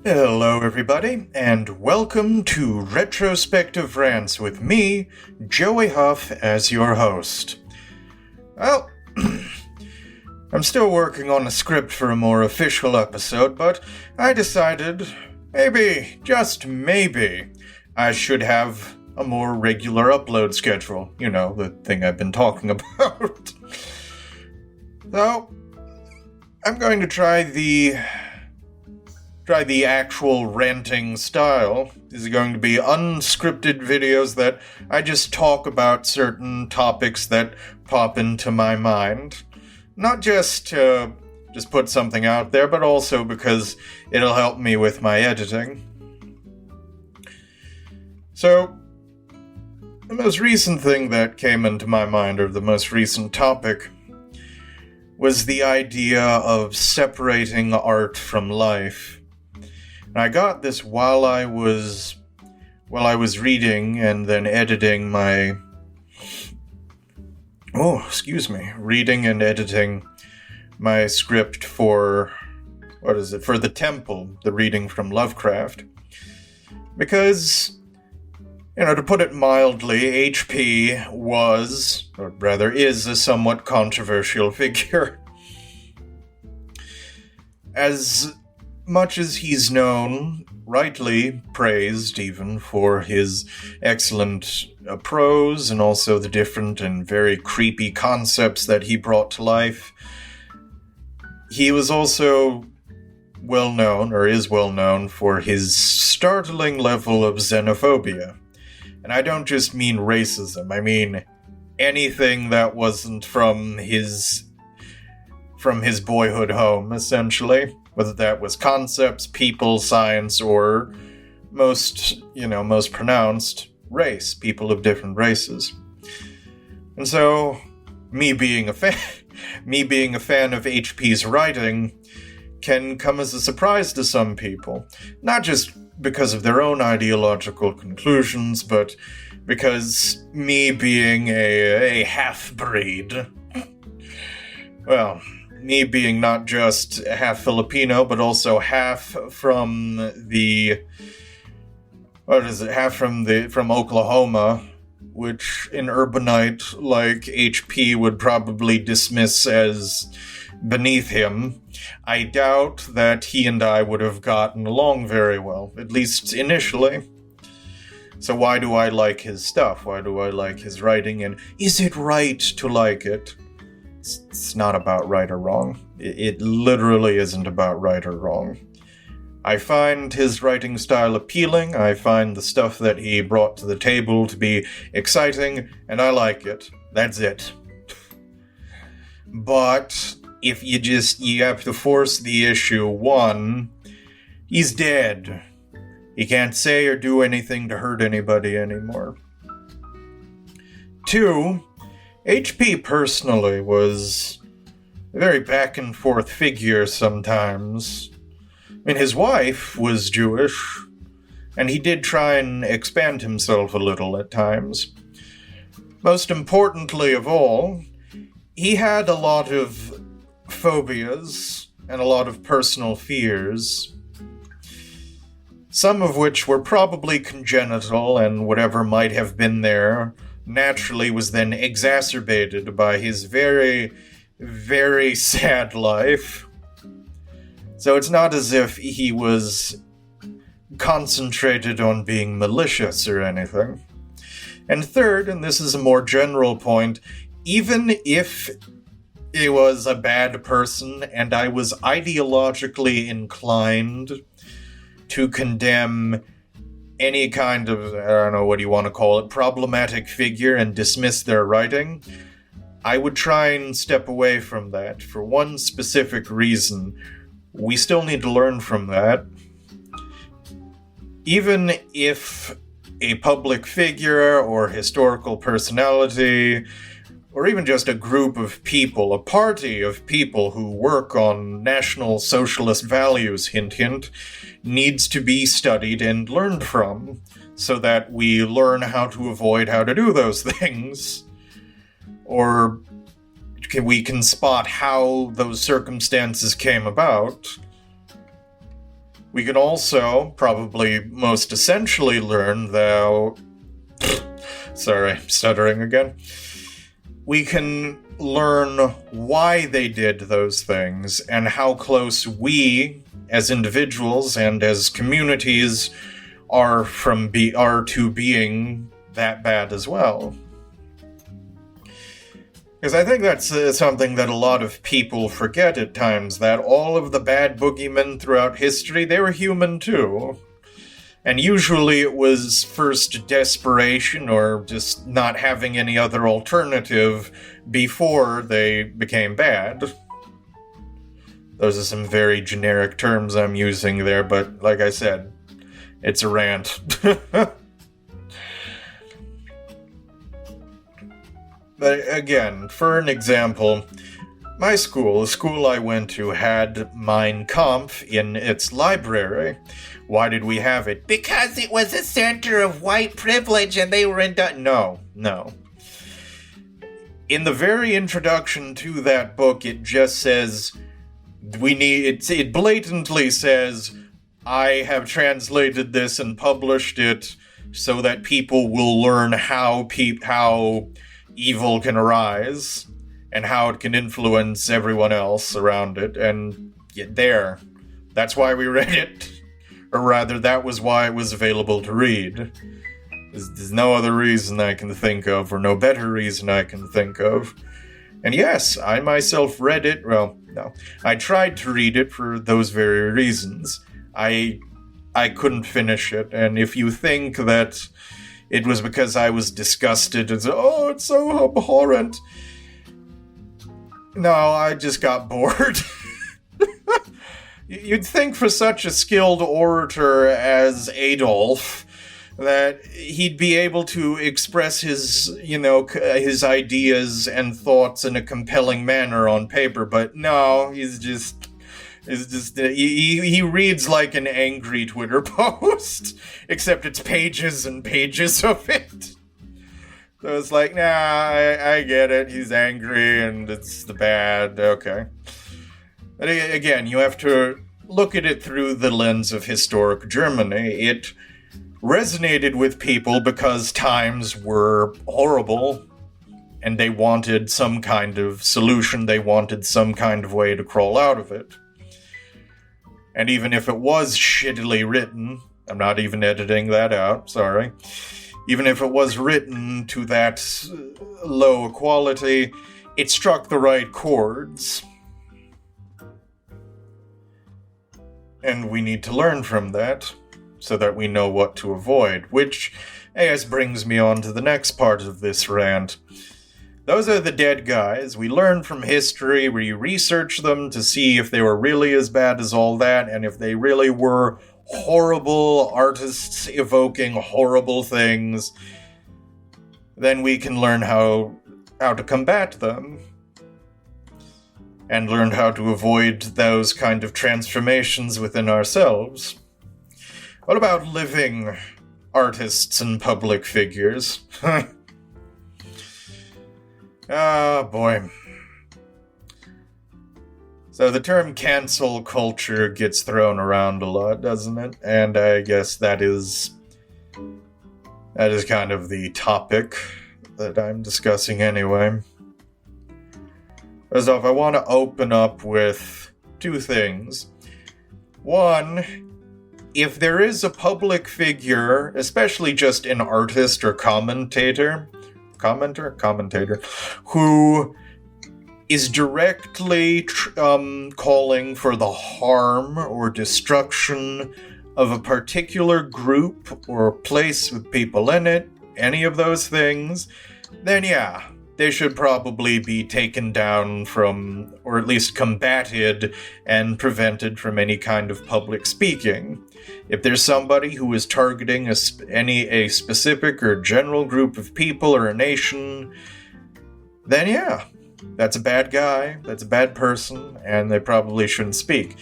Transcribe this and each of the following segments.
Hello, everybody, and welcome to Retrospective Rants with me, Joey Huff, as your host. Well, I'm still working on a script for a more official episode, but I decided, maybe, just maybe, I should have a more regular upload schedule. You know, the thing I've been talking about. So, I'm going to try the actual ranting style. These are going to be unscripted videos that I just talk about certain topics that pop into my mind. Not just to just put something out there, but also because it'll help me with my editing. So, the most recent thing that came into my mind, or the most recent topic, was the idea of separating art from life. And I got this while I was reading and then editing my... reading and editing my script for... For The Temple, the reading from Lovecraft. Because, to put it mildly, HP was, or rather is, a somewhat controversial figure. As much as he's known, rightly praised even, for his excellent prose and also the different and very creepy concepts that he brought to life, he was also well known, or is well known, for his startling level of xenophobia. And I don't just mean racism, I mean anything that wasn't from his boyhood home, essentially. Whether that was concepts, people, science, or most pronounced, race, people of different races. And so, me being a fan of HP's writing can come as a surprise to some people. Not just because of their own ideological conclusions, but because me being a half-breed, well, me being not just half Filipino, but also half from from Oklahoma, which an urbanite like HP would probably dismiss as beneath him. I doubt that he and I would have gotten along very well, at least initially. So why do I like his stuff? Why do I like his writing? And is it right to like it? It's not about right or wrong. It literally isn't about right or wrong. I find his writing style appealing, I find the stuff that he brought to the table to be exciting, and I like it. That's it. But if you have to force the issue, one, he's dead. He can't say or do anything to hurt anybody anymore. Two, HP personally was a very back-and-forth figure sometimes. I mean, his wife was Jewish, and he did try and expand himself a little at times. Most importantly of all, he had a lot of phobias and a lot of personal fears, some of which were probably congenital, and whatever might have been there naturally was then exacerbated by his very, very sad life. So it's not as if he was concentrated on being malicious or anything. And third, and this is a more general point, even if he was a bad person and I was ideologically inclined to condemn any kind of, I don't know what you want to call it, problematic figure and dismiss their writing, I would try and step away from that for one specific reason. We still need to learn from that. Even if a public figure or historical personality, or even just a group of people, a party of people who work on National Socialist values, hint hint, needs to be studied and learned from, so that we learn how to avoid how to do those things. Or we can spot how those circumstances came about. We can also, probably most essentially, learn that... Sorry, I'm stuttering again. We can learn why they did those things and how close we, as individuals and as communities, are to being that bad as well. Because I think that's something that a lot of people forget at times, that all of the bad boogeymen throughout history, they were human too. And usually it was first desperation or just not having any other alternative before they became bad. Those are some very generic terms I'm using there, but like I said, it's a rant. But again, for an example, my school, the school I went to, had Mein Kampf in its library. Why did we have it? Because it was a center of white privilege and they were No. In the very introduction to that book, it just says, it blatantly says, I have translated this and published it so that people will learn how evil can arise and how it can influence everyone else around it. And that's why we read it. Or rather, that was why it was available to read. There's no other reason I can think of, or no better reason I can think of. And yes, I myself read it. Well, no. I tried to read it for those very reasons. I couldn't finish it, and if you think that it was because I was disgusted and said, oh, it's so abhorrent. No, I just got bored. You'd think for such a skilled orator as Adolf that he'd be able to express his ideas and thoughts in a compelling manner on paper, but no, he reads like an angry Twitter post, except it's pages and pages of it. So it's like, nah, I get it. He's angry and it's the bad. Okay. But again, you have to look at it through the lens of historic Germany. It resonated with people because times were horrible and they wanted some kind of solution. They wanted some kind of way to crawl out of it. And even if it was shittily written, I'm not even editing that out, sorry. Even if it was written to that low quality, it struck the right chords. And we need to learn from that, so that we know what to avoid, which, I guess, brings me on to the next part of this rant. Those are the dead guys. We learn from history, we research them to see if they were really as bad as all that, and if they really were horrible artists evoking horrible things, then we can learn how to combat them. And learn how to avoid those kind of transformations within ourselves. What about living artists and public figures? Ah, boy. So the term cancel culture gets thrown around a lot, doesn't it? And I guess that is kind of the topic that I'm discussing anyway. First off, I want to open up with two things. One, if there is a public figure, especially just an artist or commentator, who is directly calling for the harm or destruction of a particular group or place with people in it, any of those things, then yeah, they should probably be taken down from, or at least combated and prevented from any kind of public speaking. If there's somebody who is targeting a specific or general group of people or a nation, then yeah, that's a bad guy, that's a bad person, and they probably shouldn't speak.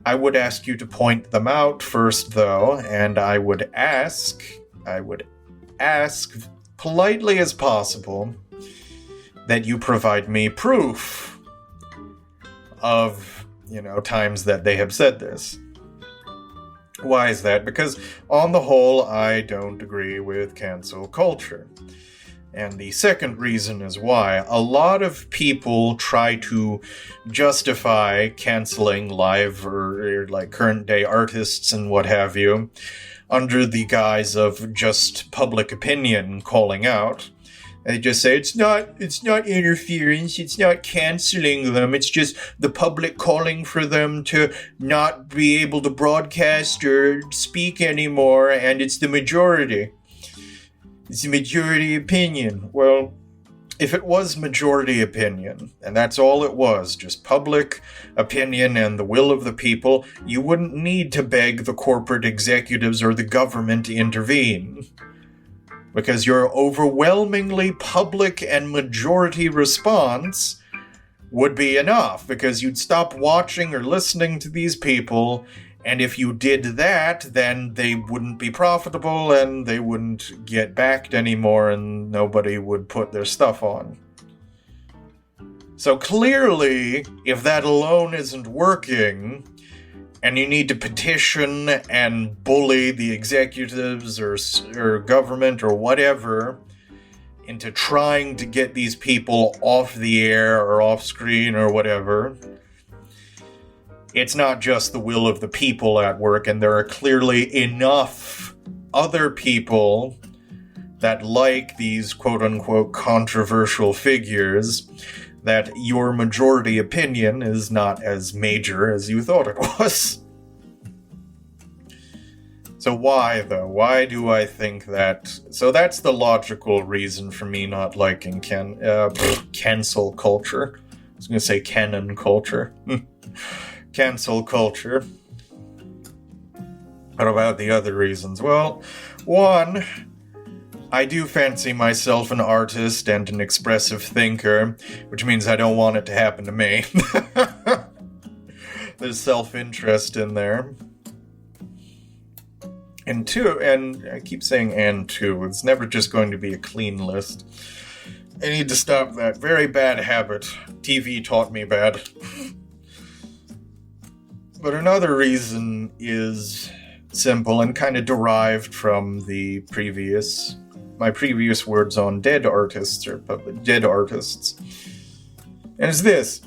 I would ask you to point them out first, though, and I would ask politely as possible that you provide me proof of, times that they have said this. Why is that? Because on the whole, I don't agree with cancel culture. And the second reason is why. A lot of people try to justify canceling live or like current day artists and what have you under the guise of just public opinion calling out. They just say it's not interference, it's not canceling them, it's just the public calling for them to not be able to broadcast or speak anymore, and it's the majority. It's the majority opinion. Well, if it was majority opinion, and that's all it was, just public opinion and the will of the people, you wouldn't need to beg the corporate executives or the government to intervene. Because your overwhelmingly public and majority response would be enough, because you'd stop watching or listening to these people, and if you did that, then they wouldn't be profitable, and they wouldn't get backed anymore, and nobody would put their stuff on. So clearly, if that alone isn't working, and you need to petition and bully the executives or government or whatever into trying to get these people off the air or off screen or whatever, it's not just the will of the people at work, and there are clearly enough other people that like these quote-unquote controversial figures that your majority opinion is not as major as you thought it was. So why, though? Why do I think that? So that's the logical reason for me not liking cancel culture. I was going to say canon culture. Cancel culture. What about the other reasons? Well, one, I do fancy myself an artist and an expressive thinker, which means I don't want it to happen to me. There's self-interest in there. And two, and I keep saying and two, it's never just going to be a clean list. I need to stop that very bad habit. TV taught me bad. But another reason is simple and kind of derived from my previous words on dead artists or dead artists. And it's this: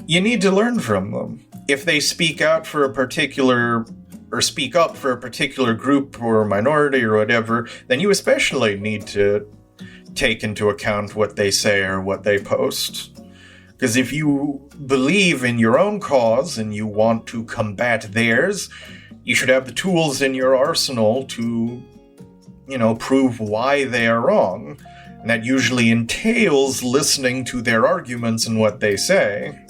you need to learn from them. If they speak out for a particular, or speak up for a particular group or minority or whatever, then you especially need to take into account what they say or what they post. Because if you believe in your own cause and you want to combat theirs, you should have the tools in your arsenal to, prove why they are wrong. And that usually entails listening to their arguments and what they say.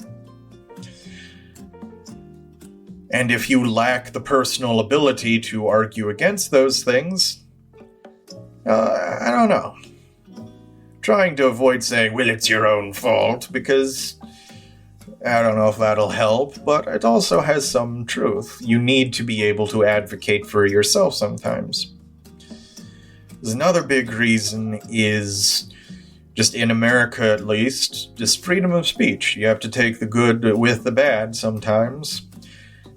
And if you lack the personal ability to argue against those things, I don't know. Trying to avoid saying, well, it's your own fault, because I don't know if that'll help, but it also has some truth. You need to be able to advocate for yourself sometimes. There's another big reason is, just in America at least, just freedom of speech. You have to take the good with the bad sometimes.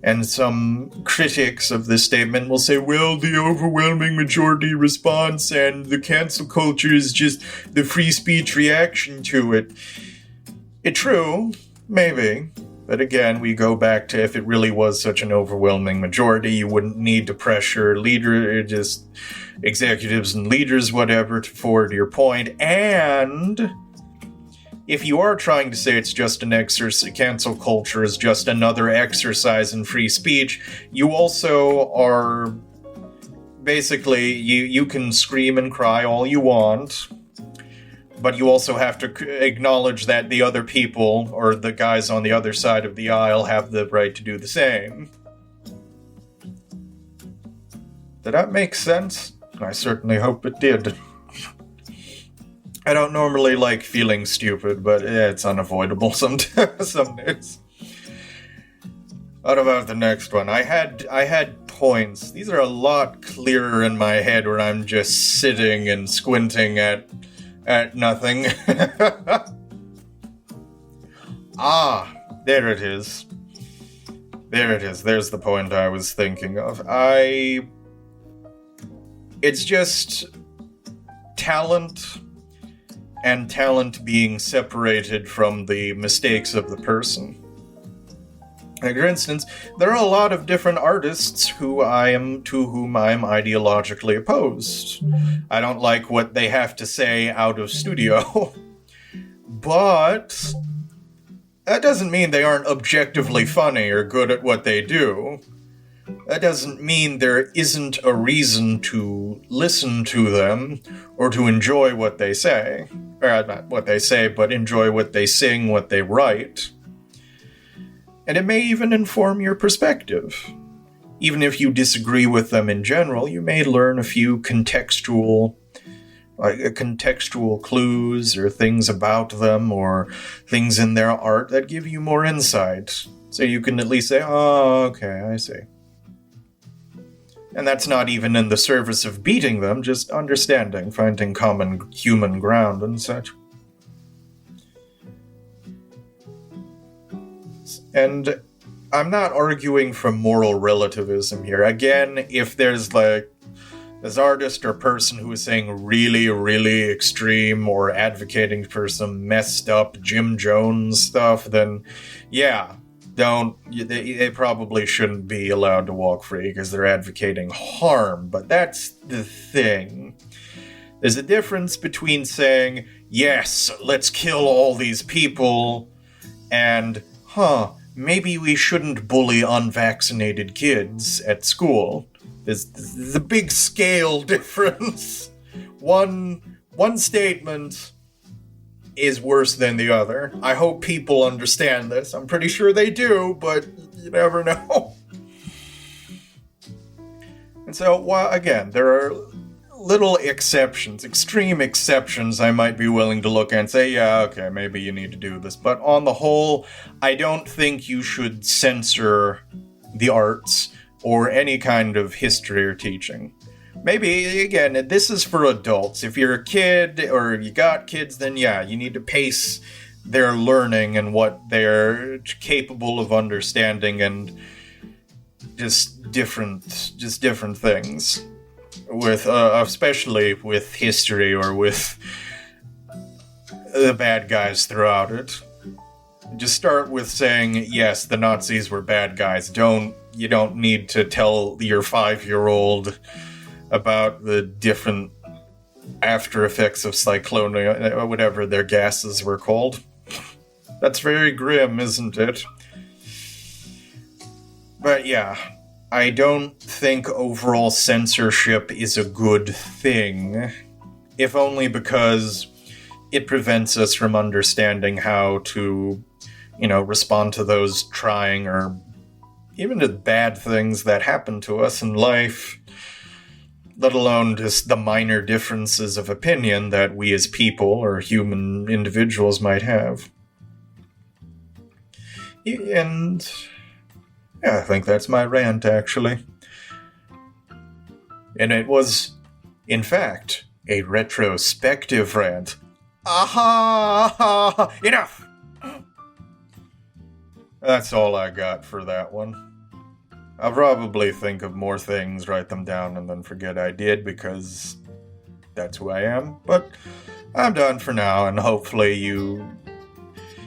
And some critics of this statement will say, well, the overwhelming majority response and the cancel culture is just the free speech reaction to it. It's true, maybe. But again, we go back to, if it really was such an overwhelming majority, you wouldn't need to pressure just executives and leaders, whatever, to forward your point. And if you are trying to say it's just an exercise, cancel culture is just another exercise in free speech, you also are basically, you can scream and cry all you want, but you also have to acknowledge that the other people, or the guys on the other side of the aisle, have the right to do the same. Did that make sense? I certainly hope it did. I don't normally like feeling stupid, but it's unavoidable some days. What about the next one? I had points. These are a lot clearer in my head when I'm just sitting and squinting at nothing. There it is. There it is. There's the point I was thinking of. It's just talent, and talent being separated from the mistakes of the person. Like, for instance, there are a lot of different artists to whom I am ideologically opposed. I don't like what they have to say out of studio. But that doesn't mean they aren't objectively funny or good at what they do. That doesn't mean there isn't a reason to listen to them or to enjoy what they say. Or not what they say, but enjoy what they sing, what they write. And it may even inform your perspective. Even if you disagree with them in general, you may learn a few contextual clues or things about them or things in their art that give you more insight. So you can at least say, oh, okay, I see. And that's not even in the service of beating them, just understanding, finding common human ground and such. And I'm not arguing for moral relativism here. Again, if there's like this artist or person who is saying really, really extreme or advocating for some messed up Jim Jones stuff, then yeah, they probably shouldn't be allowed to walk free because they're advocating harm. But that's the thing. There's a difference between saying, yes, let's kill all these people, and, maybe we shouldn't bully unvaccinated kids at school. There's a big scale difference. One statement is worse than the other. I hope people understand this. I'm pretty sure they do, but you never know. And so, again, there are little exceptions, extreme exceptions I might be willing to look at and say, yeah, okay, maybe you need to do this. But on the whole, I don't think you should censor the arts or any kind of history or teaching. Maybe, again, this is for adults. If you're a kid or you got kids, then yeah, you need to pace their learning and what they're capable of understanding and just different things. With especially with history or with the bad guys throughout it. Just start with saying, yes, the Nazis were bad guys. You don't need to tell your 5-year-old about the different after effects of cyclonia, or whatever their gases were called. That's very grim, isn't it? But yeah, I don't think overall censorship is a good thing, if only because it prevents us from understanding how to, respond to those trying or even to bad things that happen to us in life, let alone just the minor differences of opinion that we as people or human individuals might have. And yeah, I think that's my rant, actually. And it was, in fact, a retrospective rant. Aha! Enough! That's all I got for that one. I'll probably think of more things, write them down, and then forget I did, because that's who I am. But I'm done for now, and hopefully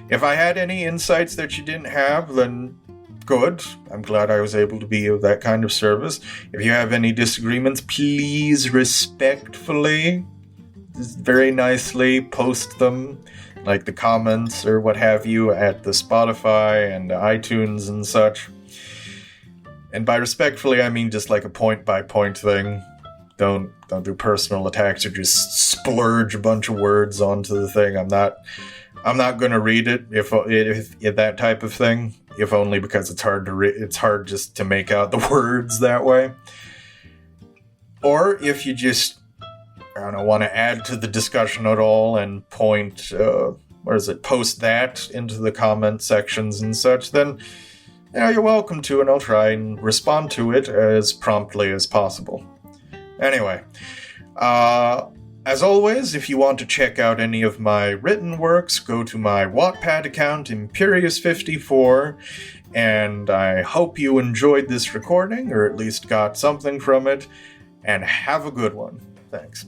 if I had any insights that you didn't have, then good. I'm glad I was able to be of that kind of service. If you have any disagreements, please respectfully, just very nicely post them, like the comments or what have you, at the Spotify and iTunes and such. And by respectfully, I mean just like a point-by-point thing. Don't do personal attacks or just splurge a bunch of words onto the thing. I'm not going to read it if that type of thing. If only because it's hard to read. It's hard just to make out the words that way. Or if you just, want to add to the discussion at all and post that into the comment sections and such, then you're welcome to, and I'll try and respond to it as promptly as possible. Anyway, As always, if you want to check out any of my written works, go to my Wattpad account, Imperius54, and I hope you enjoyed this recording, or at least got something from it, and have a good one. Thanks.